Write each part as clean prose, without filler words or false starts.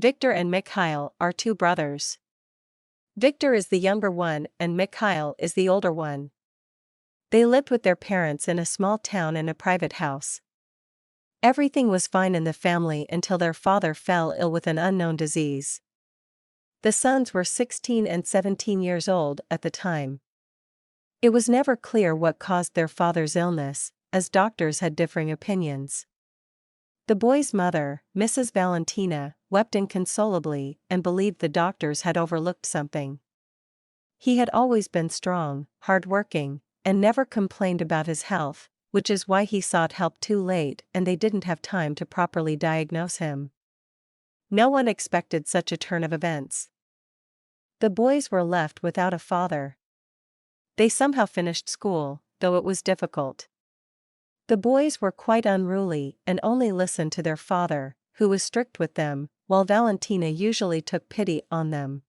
Victor and Mikhail are two brothers. Victor is the younger one and Mikhail is the older one. They lived with their parents in a small town in a private house. Everything was fine in the family until their father fell ill with an unknown disease. The sons were 16 and 17 years old at the time. It was never clear what caused their father's illness, as doctors had differing opinions. The boy's mother, Mrs. Valentina, wept inconsolably and believed the doctors had overlooked something. He had always been strong, hard-working, and never complained about his health, which is why he sought help too late and they didn't have time to properly diagnose him. No one expected such a turn of events. The boys were left without a father. They somehow finished school, though it was difficult. The boys were quite unruly and only listened to their father, who was strict with them, while Valentina usually took pity on them.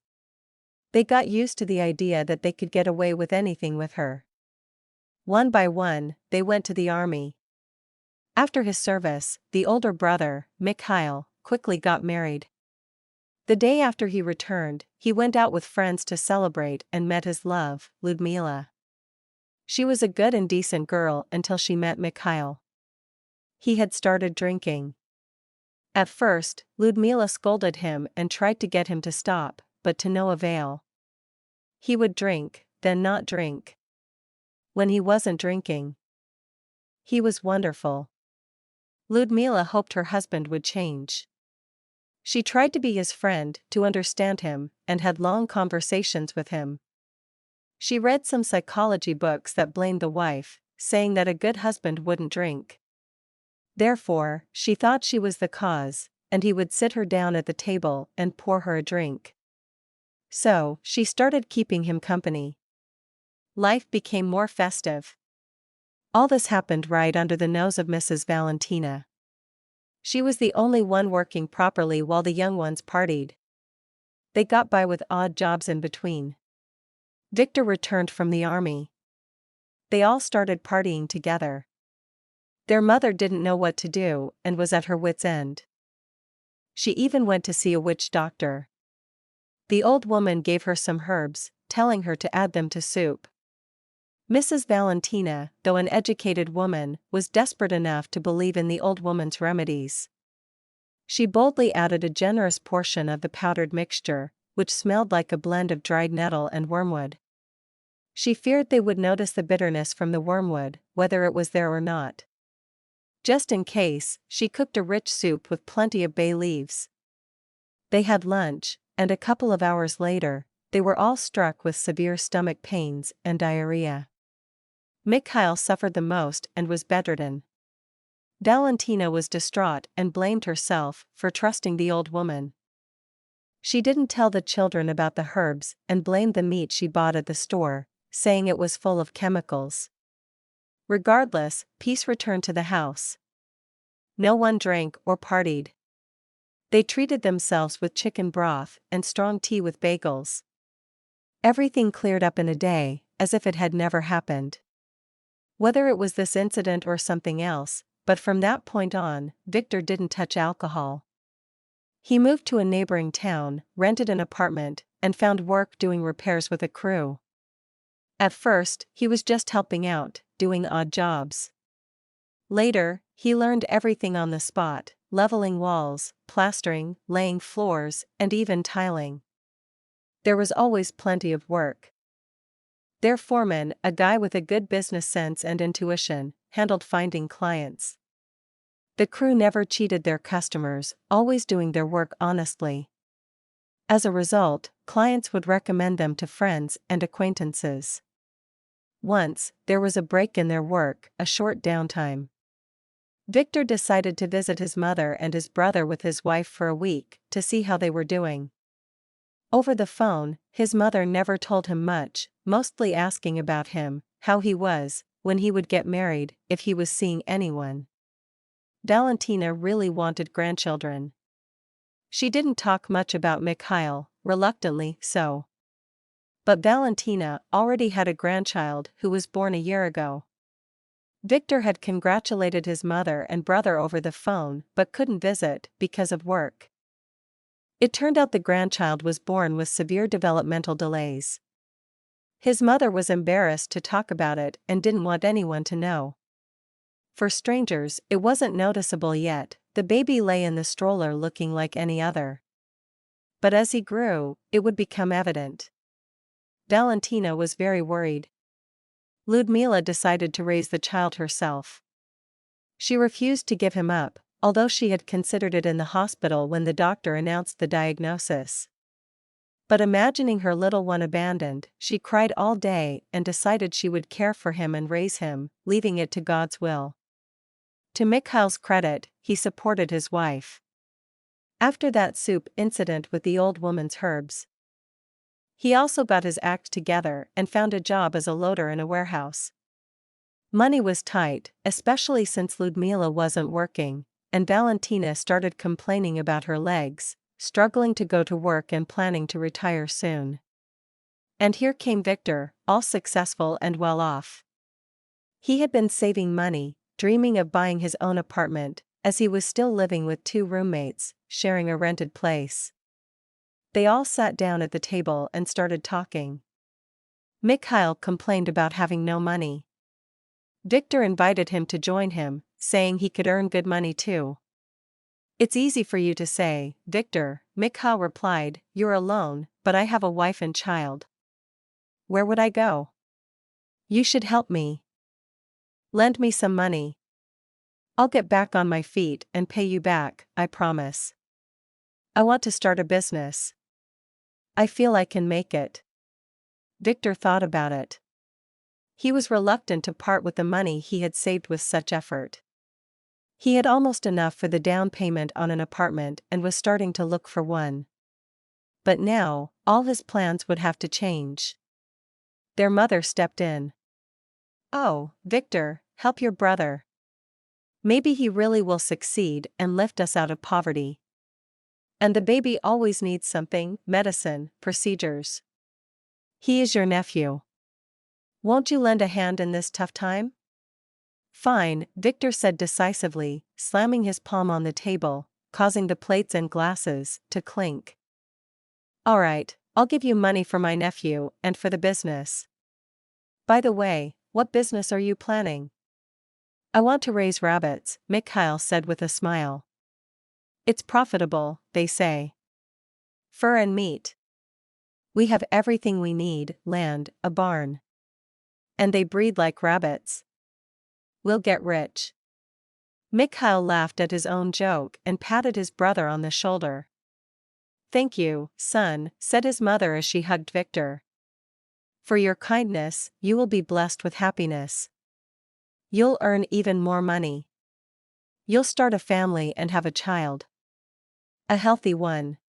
They got used to the idea that they could get away with anything with her. One by one, they went to the army. After his service, the older brother, Mikhail, quickly got married. The day after he returned, he went out with friends to celebrate and met his love, Ludmila. She was a good and decent girl until she met Mikhail. He had started drinking. At first, Ludmila scolded him and tried to get him to stop, but to no avail. He would drink, then not drink. When he wasn't drinking, he was wonderful. Ludmila hoped her husband would change. She tried to be his friend, to understand him, and had long conversations with him. She read some psychology books that blamed the wife, saying that a good husband wouldn't drink. Therefore, she thought she was the cause, and he would sit her down at the table and pour her a drink. So, she started keeping him company. Life became more festive. All this happened right under the nose of Mrs. Valentina. She was the only one working properly while the young ones partied. They got by with odd jobs in between. Victor returned from the army. They all started partying together. Their mother didn't know what to do and was at her wits' end. She even went to see a witch doctor. The old woman gave her some herbs, telling her to add them to soup. Mrs. Valentina, though an educated woman, was desperate enough to believe in the old woman's remedies. She boldly added a generous portion of the powdered mixture, which smelled like a blend of dried nettle and wormwood. She feared they would notice the bitterness from the wormwood, whether it was there or not. Just in case, she cooked a rich soup with plenty of bay leaves. They had lunch, and a couple of hours later, they were all struck with severe stomach pains and diarrhea. Mikhail suffered the most and was bedridden. Valentina was distraught and blamed herself for trusting the old woman. She didn't tell the children about the herbs and blamed the meat she bought at the store, saying it was full of chemicals. Regardless, peace returned to the house. No one drank or partied. They treated themselves with chicken broth and strong tea with bagels. Everything cleared up in a day, as if it had never happened. Whether it was this incident or something else, but from that point on, Victor didn't touch alcohol. He moved to a neighboring town, rented an apartment, and found work doing repairs with a crew. At first, he was just helping out, doing odd jobs. Later, he learned everything on the spot, leveling walls, plastering, laying floors, and even tiling. There was always plenty of work. Their foreman, a guy with a good business sense and intuition, handled finding clients. The crew never cheated their customers, always doing their work honestly. As a result, clients would recommend them to friends and acquaintances. Once, there was a break in their work, a short downtime. Victor decided to visit his mother and his brother with his wife for a week, to see how they were doing. Over the phone, his mother never told him much, mostly asking about him, how he was, when he would get married, if he was seeing anyone. Valentina really wanted grandchildren. She didn't talk much about Mikhail, reluctantly so. But Valentina already had a grandchild who was born a year ago. Victor had congratulated his mother and brother over the phone but couldn't visit because of work. It turned out the grandchild was born with severe developmental delays. His mother was embarrassed to talk about it and didn't want anyone to know. For strangers, it wasn't noticeable yet. The baby lay in the stroller looking like any other. But as he grew, it would become evident. Valentina was very worried. Ludmila decided to raise the child herself. She refused to give him up, although she had considered it in the hospital when the doctor announced the diagnosis. But imagining her little one abandoned, she cried all day and decided she would care for him and raise him, leaving it to God's will. To Mikhail's credit, he supported his wife. After that soup incident with the old woman's herbs, he also got his act together and found a job as a loader in a warehouse. Money was tight, especially since Ludmila wasn't working, and Valentina started complaining about her legs, struggling to go to work and planning to retire soon. And here came Victor, all successful and well off. He had been saving money, dreaming of buying his own apartment, as he was still living with 2 roommates, sharing a rented place. They all sat down at the table and started talking. Mikhail complained about having no money. Victor invited him to join him, saying he could earn good money too. "It's easy for you to say, Victor," Mikhail replied, "you're alone, but I have a wife and child. Where would I go? You should help me. Lend me some money. I'll get back on my feet and pay you back, I promise. I want to start a business. I feel I can make it." Victor thought about it. He was reluctant to part with the money he had saved with such effort. He had almost enough for the down payment on an apartment and was starting to look for one. But now, all his plans would have to change. Their mother stepped in. "Oh, Victor, help your brother. Maybe he really will succeed and lift us out of poverty. And the baby always needs something, medicine, procedures. He is your nephew. Won't you lend a hand in this tough time?" "Fine," Victor said decisively, slamming his palm on the table, causing the plates and glasses to clink. "All right, I'll give you money for my nephew and for the business. By the way, what business are you planning?" "I want to raise rabbits," Mikhail said with a smile. "It's profitable, they say. Fur and meat. We have everything we need, land, a barn. And they breed like rabbits. We'll get rich." Mikhail laughed at his own joke and patted his brother on the shoulder. "Thank you, son," said his mother as she hugged Victor. "For your kindness, you will be blessed with happiness. You'll earn even more money. You'll start a family and have a child. A healthy one."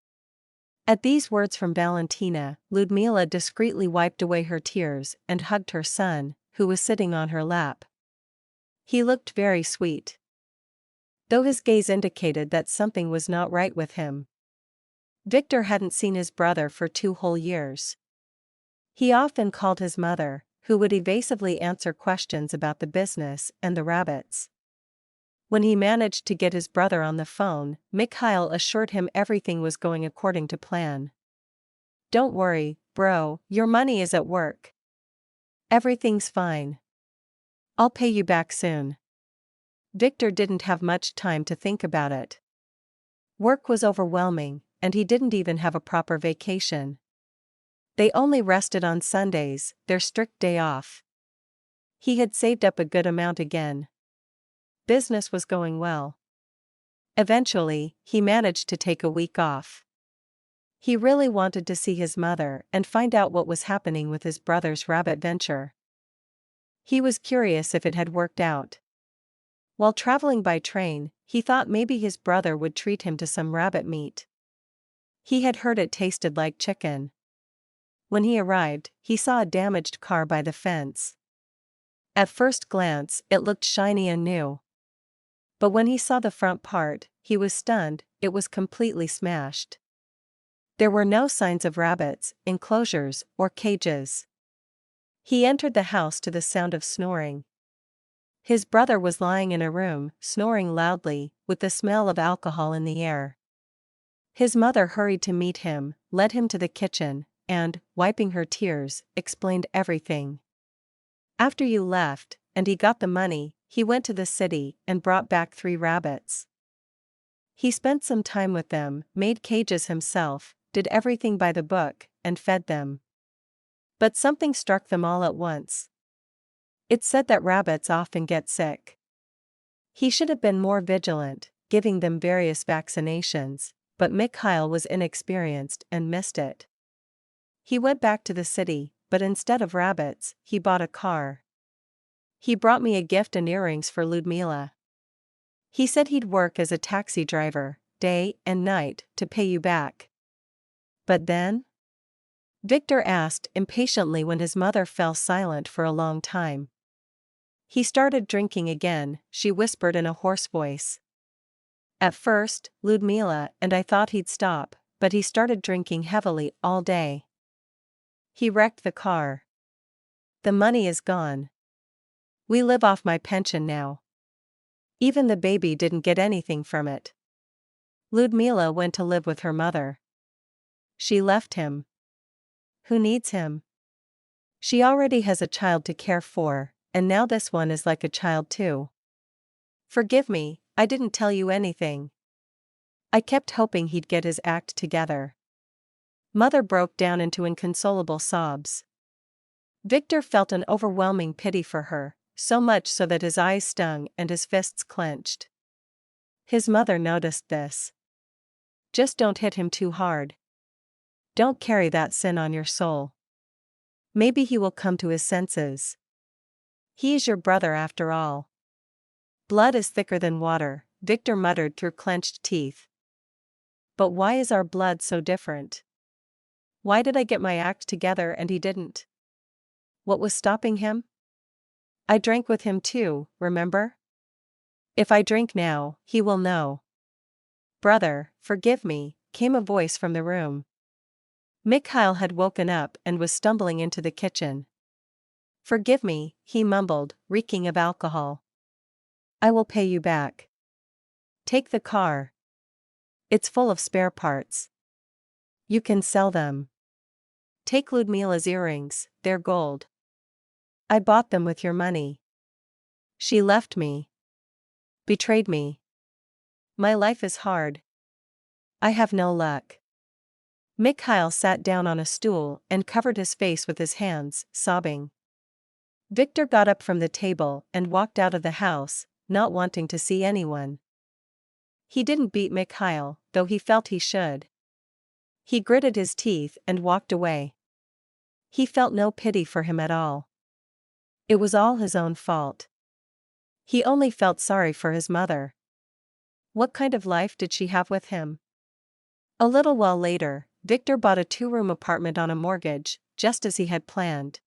At these words from Valentina, Ludmila discreetly wiped away her tears and hugged her son, who was sitting on her lap. He looked very sweet, though his gaze indicated that something was not right with him. Victor hadn't seen his brother for 2 whole years. He often called his mother, who would evasively answer questions about the business and the rabbits. When he managed to get his brother on the phone, Mikhail assured him everything was going according to plan. "Don't worry, bro, your money is at work. Everything's fine. I'll pay you back soon." Victor didn't have much time to think about it. Work was overwhelming, and he didn't even have a proper vacation. They only rested on Sundays, their strict day off. He had saved up a good amount again. Business was going well. Eventually, he managed to take a week off. He really wanted to see his mother and find out what was happening with his brother's rabbit venture. He was curious if it had worked out. While traveling by train, he thought maybe his brother would treat him to some rabbit meat. He had heard it tasted like chicken. When he arrived, he saw a damaged car by the fence. At first glance, it looked shiny and new. But when he saw the front part, he was stunned. It was completely smashed. There were no signs of rabbits, enclosures, or cages. He entered the house to the sound of snoring. His brother was lying in a room, snoring loudly, with the smell of alcohol in the air. His mother hurried to meet him, led him to the kitchen, and, wiping her tears, explained everything. After you left, and he got the money, he went to the city and brought back 3 rabbits. He spent some time with them, made cages himself, did everything by the book, and fed them. But something struck them all at once. It said that rabbits often get sick. He should have been more vigilant, giving them various vaccinations, but Mikhail was inexperienced and missed it. He went back to the city, but instead of rabbits, he bought a car. He brought me a gift and earrings for Ludmila. He said he'd work as a taxi driver, day and night, to pay you back. But then? Victor asked impatiently when his mother fell silent for a long time. He started drinking again, she whispered in a hoarse voice. At first, Ludmila and I thought he'd stop, but he started drinking heavily all day. He wrecked the car. The money is gone. We live off my pension now. Even the baby didn't get anything from it. Ludmila went to live with her mother. She left him. Who needs him? She already has a child to care for, and now this one is like a child too. Forgive me, I didn't tell you anything. I kept hoping he'd get his act together. Mother broke down into inconsolable sobs. Victor felt an overwhelming pity for her, so much so that his eyes stung and his fists clenched. His mother noticed this. Just don't hit him too hard. Don't carry that sin on your soul. Maybe he will come to his senses. He is your brother after all. Blood is thicker than water, Victor muttered through clenched teeth. But why is our blood so different? Why did I get my act together and he didn't? What was stopping him? I drank with him too, remember? If I drink now, he will know. Brother, forgive me, came a voice from the room. Mikhail had woken up and was stumbling into the kitchen. Forgive me, he mumbled, reeking of alcohol. I will pay you back. Take the car. It's full of spare parts. You can sell them. Take Ludmila's earrings, they're gold. I bought them with your money. She left me. Betrayed me. My life is hard. I have no luck. Mikhail sat down on a stool and covered his face with his hands, sobbing. Victor got up from the table and walked out of the house, not wanting to see anyone. He didn't beat Mikhail, though he felt he should. He gritted his teeth and walked away. He felt no pity for him at all. It was all his own fault. He only felt sorry for his mother. What kind of life did she have with him? A little while later, Victor bought a 2-room apartment on a mortgage, just as he had planned.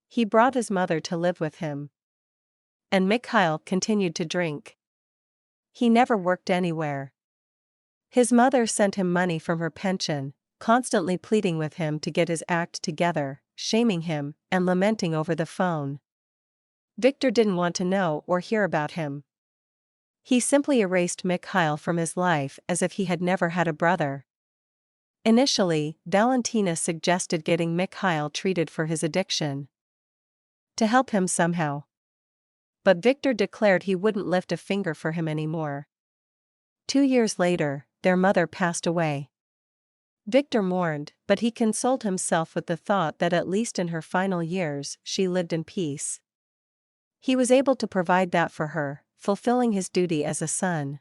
He brought his mother to live with him. And Mikhail continued to drink. He never worked anywhere. His mother sent him money from her pension, constantly pleading with him to get his act together, shaming him, and lamenting over the phone. Victor didn't want to know or hear about him. He simply erased Mikhail from his life as if he had never had a brother. Initially, Valentina suggested getting Mikhail treated for his addiction. To help him somehow. But Victor declared he wouldn't lift a finger for him anymore. 2 years later, their mother passed away. Victor mourned, but he consoled himself with the thought that at least in her final years she lived in peace. He was able to provide that for her, fulfilling his duty as a son.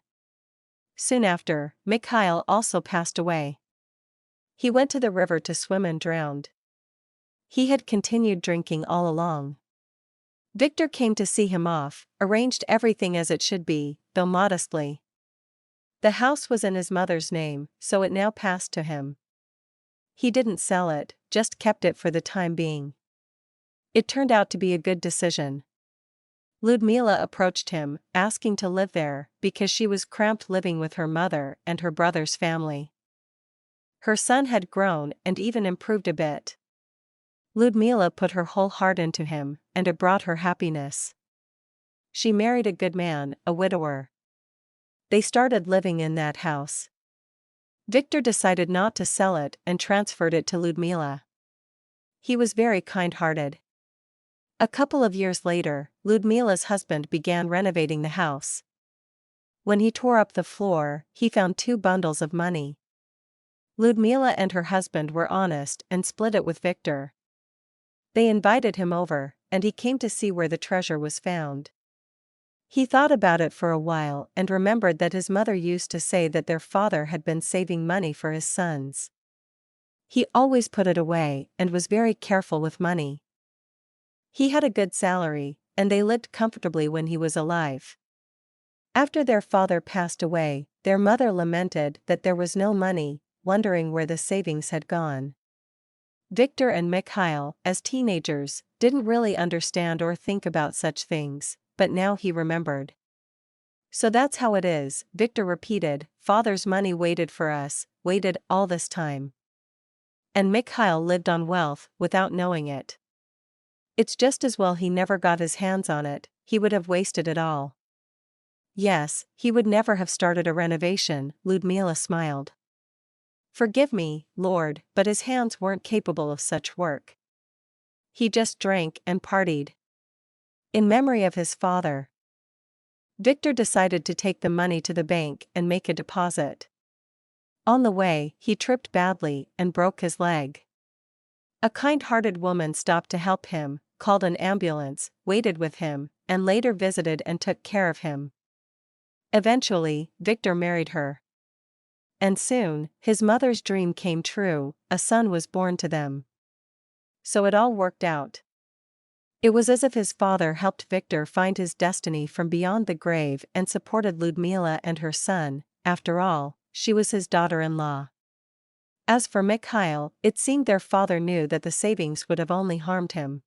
Soon after, Mikhail also passed away. He went to the river to swim and drowned. He had continued drinking all along. Victor came to see him off, arranged everything as it should be, though modestly. The house was in his mother's name, so it now passed to him. He didn't sell it, just kept it for the time being. It turned out to be a good decision. Ludmila approached him, asking to live there, because she was cramped living with her mother and her brother's family. Her son had grown and even improved a bit. Ludmila put her whole heart into him, and it brought her happiness. She married a good man, a widower. They started living in that house. Victor decided not to sell it and transferred it to Ludmila. He was very kind-hearted. A couple of years later, Ludmila's husband began renovating the house. When he tore up the floor, he found 2 bundles of money. Ludmila and her husband were honest and split it with Victor. They invited him over, and he came to see where the treasure was found. He thought about it for a while and remembered that his mother used to say that their father had been saving money for his sons. He always put it away and was very careful with money. He had a good salary, and they lived comfortably when he was alive. After their father passed away, their mother lamented that there was no money, wondering where the savings had gone. Victor and Mikhail, as teenagers, didn't really understand or think about such things, but now he remembered. "So that's how it is," Victor repeated, "Father's money waited for us, waited all this time. And Mikhail lived on wealth without knowing it. It's just as well he never got his hands on it, he would have wasted it all." "Yes, he would never have started a renovation," Ludmila smiled. "Forgive me, Lord, but his hands weren't capable of such work. He just drank and partied." In memory of his father, Victor decided to take the money to the bank and make a deposit. On the way, he tripped badly and broke his leg. A kind-hearted woman stopped to help him, called an ambulance, waited with him, and later visited and took care of him. Eventually, Victor married her. And soon, his mother's dream came true, a son was born to them. So it all worked out. It was as if his father helped Victor find his destiny from beyond the grave and supported Ludmila and her son. After all, she was his daughter-in-law. As for Mikhail, it seemed their father knew that the savings would have only harmed him.